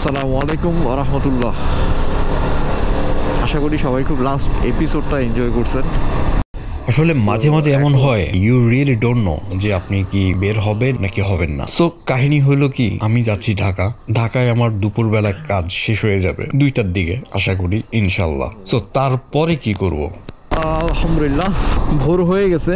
আসসালামু আলাইকুম ওয়া রাহমাতুল্লাহ। আশা করি সবাই খুব লাস্ট এপিসোডটা এনজয় করছেন। আসলে মাঝে মাঝে এমন হয়, ইউ রিয়েলি ডোন্ট নো যে আপনি কি বের হবেন নাকি হবেন না। সো কাহিনী হলো কি, আমি যাচ্ছি ঢাকায় আমার দুপুরবেলা কাজ শেষ হয়ে যাবে 2টার দিকে আশা করি ইনশাল্লাহ। সো তারপরে কি করব? আলহামদুলিল্লাহ ভোর হয়ে গেছে,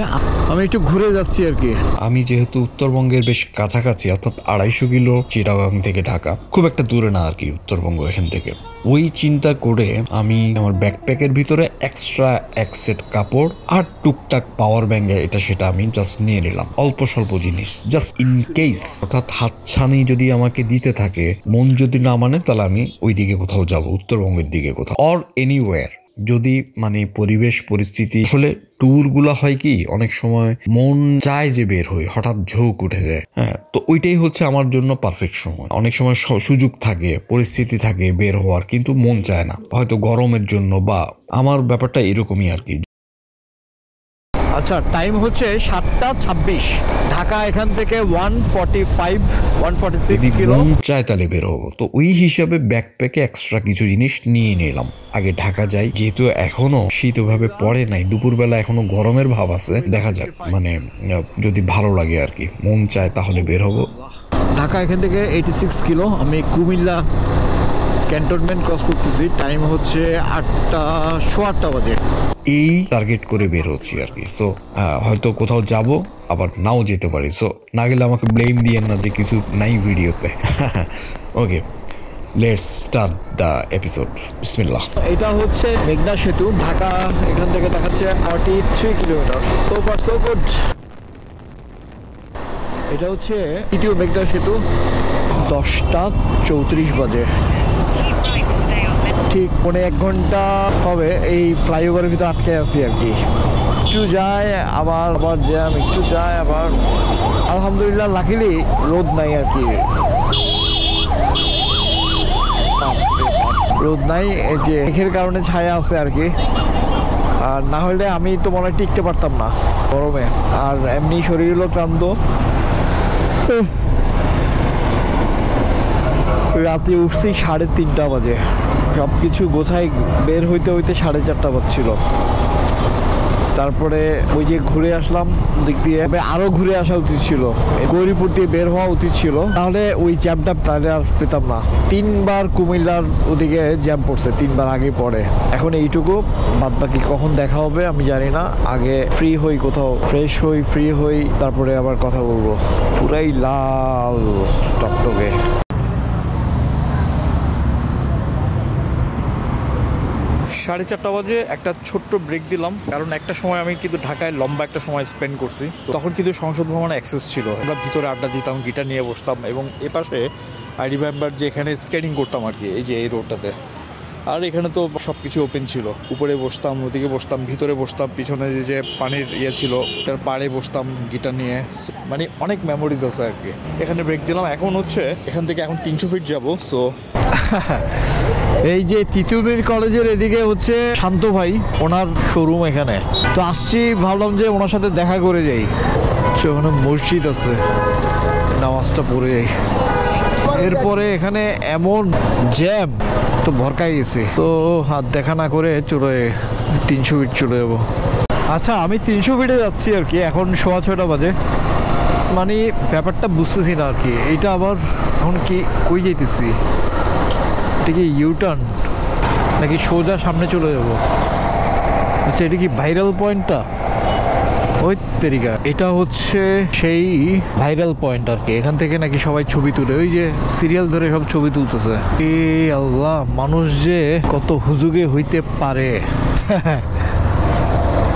আমি একটু ঘুরে যাচ্ছি আর কি। আমি যেহেতু উত্তরবঙ্গের বেশ কাছাকাছি, অর্থাৎ 250 কিলো চিটাগাং থেকে ঢাকা, খুব একটা দূরে না আর কি উত্তরবঙ্গ এখান থেকে। ওই চিন্তা করে আমি আমার ব্যাকপ্যাকের ভিতরে এক্সট্রা এক সেট কাপড় আর টুকটাক পাওয়ার ব্যাংক এটা সেটা আমি জাস্ট নিয়ে নিলাম, অল্প স্বল্প জিনিস জাস্ট ইন কেস, অর্থাৎ হাতছানি যদি আমাকে দিতে থাকে, মন যদি না মানে, তাহলে আমি ওই দিকে কোথাও যাব, উত্তরবঙ্গের দিকে কোথাও, অর এনিওয়্যার। যদি মানে পরিবেশ পরিস্থিতি, আসলে ট্যুর গুলা হয় কি অনেক সময় মন চায় যে বের হই, হঠাৎ ঝোঁক উঠে যায়। হ্যাঁ, তো ওইটাই হচ্ছে আমার জন্য পারফেক্ট সময়। অনেক সময় সুযোগ থাকে, পরিস্থিতি থাকে বের হওয়ার, কিন্তু মন চায় না, হয়তো গরমের জন্য, বা আমার ব্যাপারটা এরকমই আর কি। আচ্ছা, টাইম হচ্ছে 7:26। ঢাকা এখান থেকে 146 কিলো। চায় তাহলে বের হবো, তো ওই হিসাবে ব্যাকপ্যাকে এক্সট্রা কিছু জিনিস নিয়ে নিলাম। আগে ঢাকা যাই, যেহেতু এখনো শীত ওভাবে পড়ে নাই, দুপুরবেলা এখনো গরমের ভাব আছে, দেখা যাক, মানে যদি ভালো লাগে আর কি, মন চায় তাহলে বের হবো। ঢাকা এখান থেকে 86 কিলো। আমি কুমিল্লা ক্যান্টনমেন্ট ক্রস করতেছি, টাইম হচ্ছে 8:15 বাজে। এই টার্গেট করে বের হচ্ছি আর কি। সো হয়তো কোথাও যাব, আবার নাও যেতে পারি। সো না গেলে আমাকে ব্লেম দিয়েন না যে কিছু নাই ভিডিওতে। ওকে, লেটস স্টার্ট দ্য এপিসোড। বিসমিল্লাহ। এটা হচ্ছে মেঘনা সেতু। ঢাকা এখান থেকে দেখাচ্ছে 43 kilometre. So far so good. এটা হচ্ছে দ্বিতীয় মেঘনা সেতু। 10:34 বাজে, ঠিক 1.5 ঘন্টা হবে এই ফ্লাইওভারের ভিতরে আটকে আছি আর কি। একটু যায় আবার জ্যাম, একটু যায় আবার। আলহামদুলিল্লাহ লাকিলি রোদ নাই আর কি, রোদ নাই, এই যে মেঘের কারণে ছায়া আছে আর কি। আর না হলে আমি তো মনে হয় টিকতে পারতাম না গরমে, আর এমনি শরীর হলো ক্লান্ত। রাতে উঠছি 3:30 বাজে, সব কিছু গোছাই বের হইতে 4:30 বাজছিল। তারপরে ওই যে ঘুরে আসলাম দিক দিয়ে, আরো ঘুরে আসা উচিত ছিল, গৌরীপুর দিয়ে বের হওয়া উচিত ছিল, তাহলে ওই জ্যামটা তাহলে আর পেতাম না। 3বার কুমিল্লার ওদিকে জ্যাম পড়ছে, 3বার আগে পড়ে। এখন এইটুকু, বাদ বাকি কখন দেখা হবে আমি জানি না। আগে ফ্রি হই, কোথাও ফ্রেশ হই, ফ্রি হই, তারপরে আবার কথা বলবো। পুরাই লাল টকটকে। 4:30 বাজে একটা ছোট্ট ব্রেক দিলাম, কারণ একটা সময় আমি কিন্তু ঢাকায় লম্বা একটা সময় স্পেন্ড করছি। তো তখন কিন্তু সংসদ ভবনে অ্যাক্সেস ছিল, আমরা ভিতরে আড্ডা দিতাম, গিটার নিয়ে বসতাম, এবং এপাশে আই রিমেম্বার যে এখানে স্কেটিং করতাম আর কি, এই যে এই রোডটাতে। আর এখানে তো সব কিছু ওপেন ছিল, উপরে বসতাম, ওদিকে বসতাম, ভিতরে বসতাম, পিছনে যে পানির ইয়ে ছিল তার পাড়ে বসতাম গিটার নিয়ে, মানে অনেক মেমোরিজ আছে আর কি। এখানে ব্রেক দিলাম। এখন হচ্ছে এখান থেকে এখন 300 ফিট যাবো। সো এই যে তিতুমির কলেজের এদিকে হচ্ছে শান্ত ভাই, ওনার শোরুম এখানে। তো আসছি, ভাবলাম যে ওনার সাথে দেখা করে যাই। ওখানে মসজিদ আছে, নামাজটা পড়ে যাই। এরপরে এখানে এমন জ্যাম, তো ভরকাই গেছি, তো হাত দেখা না করে চলে 300 ফিট চলে যাবো। আচ্ছা, আমি 300 ফিটে যাচ্ছি আর কি, এখন 6:15 বাজে। মানে ব্যাপারটা বুঝতেছি না আর কি, এইটা আবার এখন কি কই যাইতেছি, এটা কি ইউটার্ন নাকি সোজা সামনে চলে যাব? আচ্ছা, এটা কি ভাইরাল পয়েন্টটা? ওই তেরিকা, এটা হচ্ছে সেই ভাইরাল পয়েন্ট আর কি। এখান থেকে নাকি সবাই ছবি তুলে, ওই যে সিরিয়াল ধরে সব ছবি তুলতেছে। এ আল্লাহ, মানুষ যে কত হুজুগে হইতে পারে।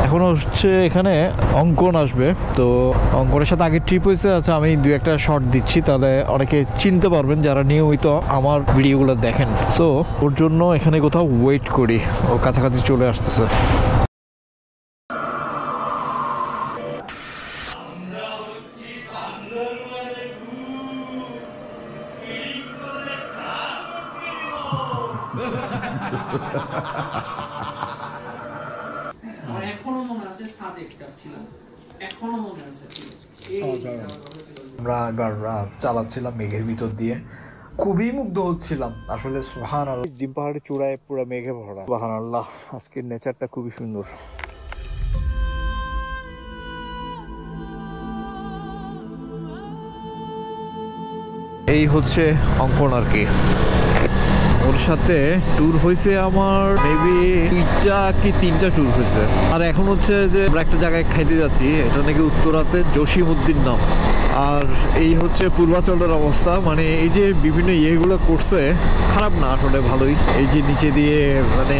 এখন হচ্ছে এখানে অঙ্কন আসবে, তো অঙ্কনের সাথে আগে ট্রিপ হয়েছে। আচ্ছা, আমি 2-1টা শর্ট দিচ্ছি, তাহলে অনেকে চিনতে পারবেন যারা নিয়মিত আমার ভিডিওগুলো দেখেন। সো ওর জন্য এখানে কোথাও ওয়েট করি, ও কাছাকাছি চলে আসতেছে। আমার এখনো মনে আছে সাজেক যাচ্ছিলাম, এখনো মনে আছে। আমরা এবার চালাচ্ছিলাম মেঘের ভিতর দিয়ে, খুবই মুগ্ধ হচ্ছিলাম আসলে। সুবহানাল্লাহ, ডিম পাহাড়ের চূড়ায় পুরো মেঘে ভরা। সুবহানাল্লাহ, আজকের নেচারটা খুবই সুন্দর। এই হচ্ছে অঙ্কন আর কি। ওর সাথে ট্যুর হয়েছে আমার মেবি 2টা কি 3টা ট্যুর হয়েছে। আর এখন হচ্ছে যে আমরা একটা জায়গায় খাইতে যাচ্ছি, এটা নাকি উত্তরাতে জসিমউদ্দিন নাম। আর এই হচ্ছে পূর্বাচলের অবস্থা, মানে এই যে বিভিন্ন ইয়েগুলো করছে, খারাপ না আসলে, ভালোই। এই যে নিচে দিয়ে মানে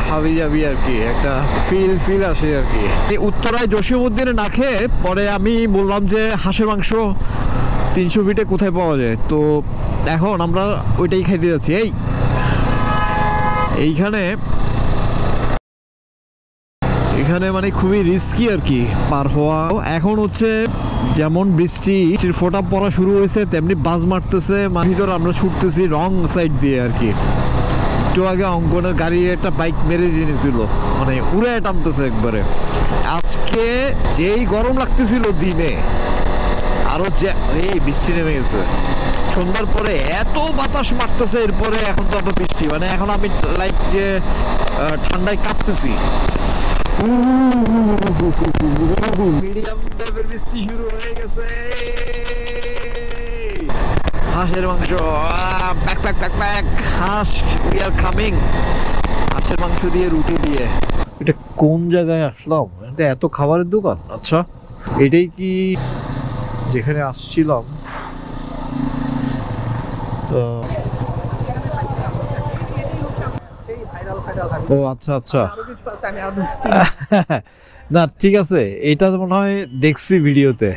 হাবি যাবি আর কি, একটা ফিল আসে আর কি। এই উত্তরায় জসিমউদ্দিনে না খেয়ে পরে আমি বললাম যে হাঁসের মাংস 300 ফিটে কোথায় পাওয়া যায়, তো এখন আমরা ওইটাই খাইতে যাচ্ছি। এইখানে মানে খুবই রিস্কি আর কি পার হওয়া। এখন হচ্ছে যেমন বৃষ্টির ফোঁটা পড়া শুরু হয়েছে, তেমনি বাজ মারতেছে ভিতর, আমরা ছুটতেছি রং সাইড দিয়ে আর কি। একটু আগে অঙ্কনের গাড়ি একটা বাইক মেরে দিয়েছিল, মানে উড়ে টানতেছে একবারে। আজকে যেই গরম লাগতেছিল দিনে, আরো যে এই বৃষ্টি নেমে গেছে সন্ধ্যার পরে, এত বাতাস মারতেছে। এরপরে এখন তো এত বৃষ্টি, মানে এখন আমি লাইক যে ঠান্ডায় কাঁপতেছি। মিডিয়াম টাইপের বৃষ্টি শুরু হয়ে গেছে। হাঁসের মাংস, প্যাক প্যাক প্যাক প্যাক, হাঁস উই আর কামিং। হাঁসের মাংস দিয়ে রুটি দিয়ে। এটা কোন জায়গায় আসলাম? এটা এত খাবারের দোকান। আচ্ছা, এটাই কি যেখানে আসছিলাম? ও আচ্ছা আচ্ছা, না ঠিক আছে, এটা মনে হয় দেখছি ভিডিওতে,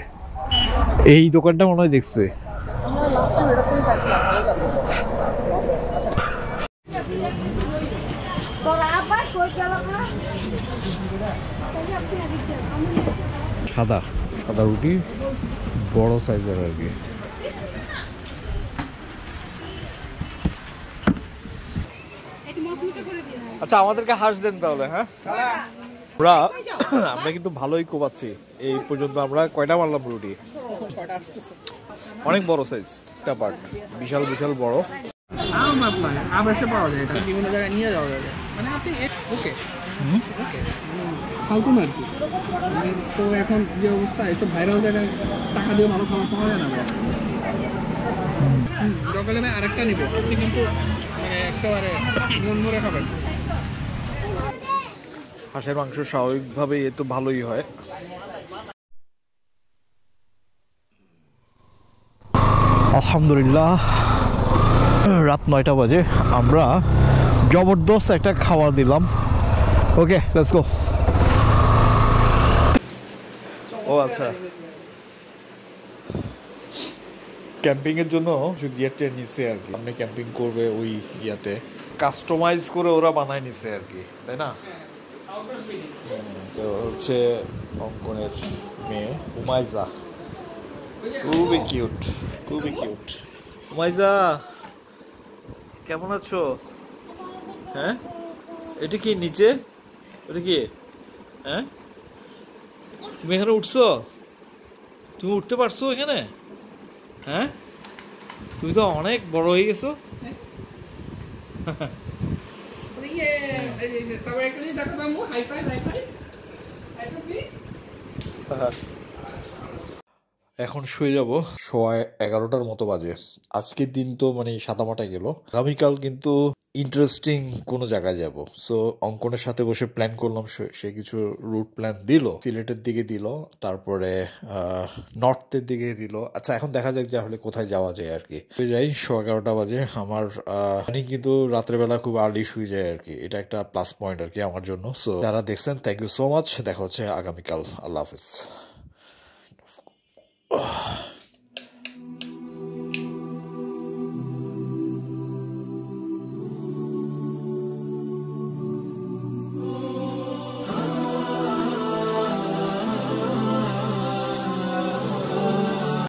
এই দোকানটা মনে হয় দেখছি। সাদা সাদা রুটি, বড় সাইজের আর কি। আচ্ছা, আমাদেরকে হাঁস দেন তাহলে। হ্যাঁ, আমরা কিন্তু ভালোই কোপাচ্ছি। এই পর্যন্ত আমরা কয়টা মারলাম রুটি? অনেক বড় সাইজ একটা পার্ট, বিশাল বিশাল বড়। আবাসে পাওয়া যায়, এটা বিভিন্ন জায়গায় নিয়ে যাওয়া যাবে। মানে আপনি ওকে ফালতু না আর কি। তো এখন যে অবস্থা, এসব ভাইরাল জায়গায় টাকা দিয়ে ভালো খাবার পাওয়া যায় না। সকালে আমি আরেকটা নিব, আপনি কিন্তু মানে একেবারে মন মরে খাবেন। হাঁসের মাংস স্বাভাবিকভাবে এ তো ভালোই হয়। আলহামদুলিল্লাহ, রাত 9টা বাজে, আমরা জবরদস্ত একটা খাওয়া দিলাম। ওকে, লেটস গো। ও আচ্ছা, ক্যাম্পিং এর জন্য গিয়ারটা নিছে আর কি। আপনি ক্যাম্পিং করবে ওই ইয়াতে কাস্টমাইজ করে ওরা বানায় নিছে আর কি, তাই না? তো হচ্ছে অঙ্কনের মেয়ে উমাইজা, খুবই কিউট, খুবই কিউট। উমাইজা, কেমন আছো? হ্যাঁ, এটা কি নিচে? এটা কি? হ্যাঁ, তুমি এখানে উঠছো? তুমি উঠতে পারছো এখানে? হ্যাঁ, তুমি তো অনেক বড় হয়ে গেছো। এখন শুয়ে যাব, 11:15 মতো বাজে। আজকের দিন তো মানে সাদামাটা গেল। আগামীকাল কিন্তু ইন্টারেস্টিং কোনো জায়গায় যাব। সো অঙ্কনের সাথে বসে প্ল্যান করলাম, সে কিছু রুট প্ল্যান দিল, সিলেটের দিকে দিল, তারপরে নর্থের দিকে দিল। আচ্ছা, এখন দেখা যাক তাহলে কোথায় যাওয়া যায় আর কি। যাই, 11:15 বাজে। আমার কিন্তু রাত্রেবেলা খুব আর্লি শুয়ে যায় আর কি, এটা একটা প্লাস পয়েন্ট আর কি আমার জন্য। সো যারা দেখছেন, থ্যাংক ইউ সো মাচ। দেখা হচ্ছে আগামীকাল। আল্লাহ হাফিজ।